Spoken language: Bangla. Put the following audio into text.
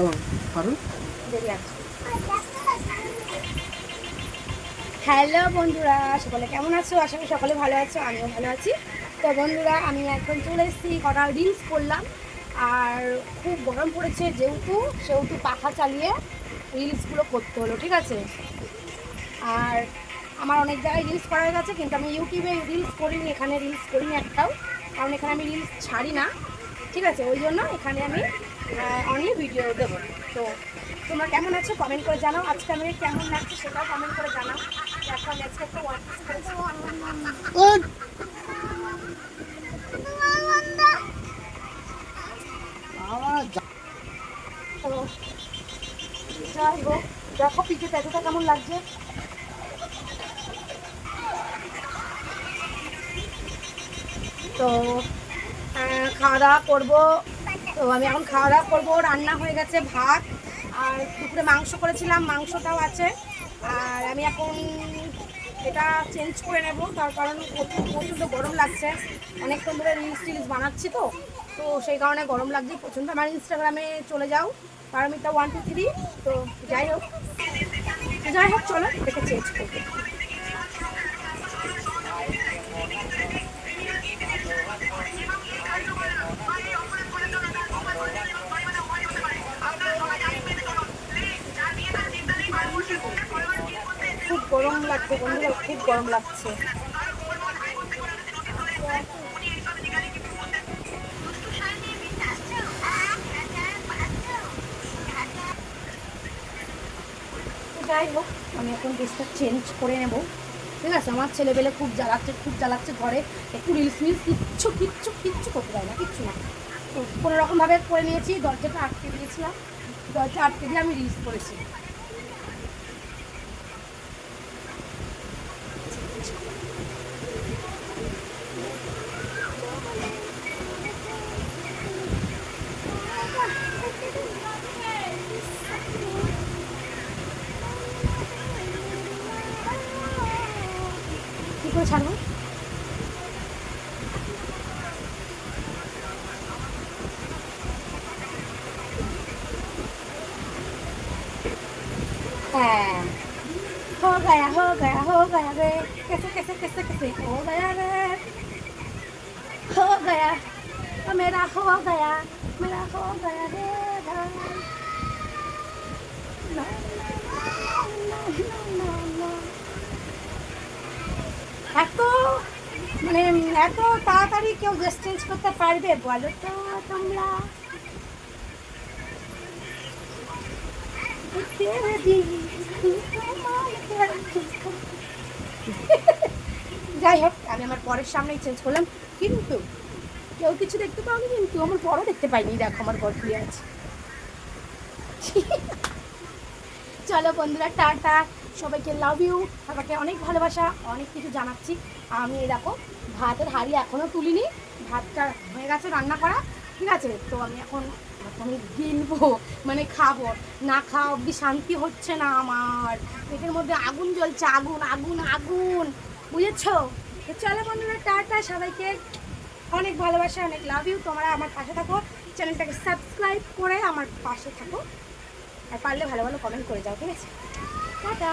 ও পারুল দেরি আছে। হ্যালো বন্ধুরা, সকলে কেমন আছো? আশা করি সকলে ভালো আছো, আমিও ভালো আছি। তো বন্ধুরা, আমি এখন চলে এসেছি, কটা রিলস করলাম। আর খুব গরম পড়েছে সেহেতু পাখা চালিয়ে রিলসগুলো করতে হলো, ঠিক আছে। আর আমার অনেক জায়গায় রিলস করা হয়ে গেছে, কিন্তু আমি ইউটিউবে রিলস করিনি, এখানে রিলস করিনি একটাও, কারণ এখানে আমি রিলস ছাড়ি না, ঠিক আছে। ওই জন্য এখানে আমি অনলি ভিডিও দেবো। তো তোমরা কেমন আছো কমেন্ট করে জানাও, আজকে আমাকে কেমন লাগছে সেটাও কমেন্ট করে জানাও। এখন আজকে একটা ওয়ার্কস করেছি। তো যাই হোক, দেখো পিঠে ট্যাটুটা কেমন লাগছে। তো খাওয়া দাওয়া করবো। তো আমি এখন খাওয়া দাওয়া করবো, রান্না হয়ে গেছে ভাত, আর দুপুরে মাংস করেছিলাম, মাংসটাও আছে। আর আমি এখন এটা চেঞ্জ করে নেব, তার কারণ প্রচণ্ড গরম লাগছে, অনেকক্ষণ ধরে রিলস টিলস বানাচ্ছি। তো তো সেই কারণে গরম লাগছে প্রচণ্ড। আমার ইনস্টাগ্রামে চলে যাও, পারমিতা 123। তো যাই হোক চলো এটাকে চেঞ্জ করবো। খুব গরম লাগছে বন্ধুরা, খুব গরম লাগছে। যাই হোক, আমি এখন ড্রেসটা চেঞ্জ করে নেব, ঠিক আছে। আমার ছেলেবেলে খুব জ্বালাচ্ছে ঘরে, একটু রিলস মিলস কিচ্ছু কিচ্ছু কিচ্ছু করতে পারে না, কিচ্ছু না। তো কোনো রকমভাবে করে নিয়েছি, দরজাটা আটকে দিয়েছিলাম, দরজা আটকে দিয়ে আমি রিলস করেছি। কী করে ছাড়বো? হ্যাঁ, हो गया रे, कैसे कैसे कैसे कैसे हो गया रे, हो गया, मेरा हो गया, मेरा हो गया रे भाई। No, no, no, no, no. এত মানে এত তাড়াতাড়ি কেউ ড্রেস চেঞ্জ করতে পারবে বলো তো তোমরা? যাই হোক, আমি আমার পরের সামনেই চেঞ্জ করলাম, কিন্তু কেউ কিছু দেখতে পাওনি, কিন্তু আমার বড় দেখতে পাইনি। দেখো আমার বর কি আছে। চলো বন্ধুরা, টাটা, সবাইকে লাভ ইউ, সবাইকে অনেক ভালোবাসা, অনেক কিছু জানাচ্ছি। আমি দেখো ভাতের হাঁড়ি এখনও তুলিনি, ভাতটা হয়ে গেছে রান্না করা, ঠিক আছে। তো আমি গিলবো, মানে খাবো, না খাওয়া অব্দি শান্তি হচ্ছে না আমার, পেটের মধ্যে আগুন জ্বলছে, আগুন আগুন আগুন, বুঝেছো? তো চলো বন্ধুরা, টাটা, সবাইকে অনেক ভালোবাসা, অনেক লাভ ইউ। তোমরা আমার পাশে থাকো, চ্যানেলটাকে সাবস্ক্রাইব করে আমার পাশে থাকো, আর পারলে ভালো ভালো কমেন্ট করে যাও, ঠিক আছে। টাটা।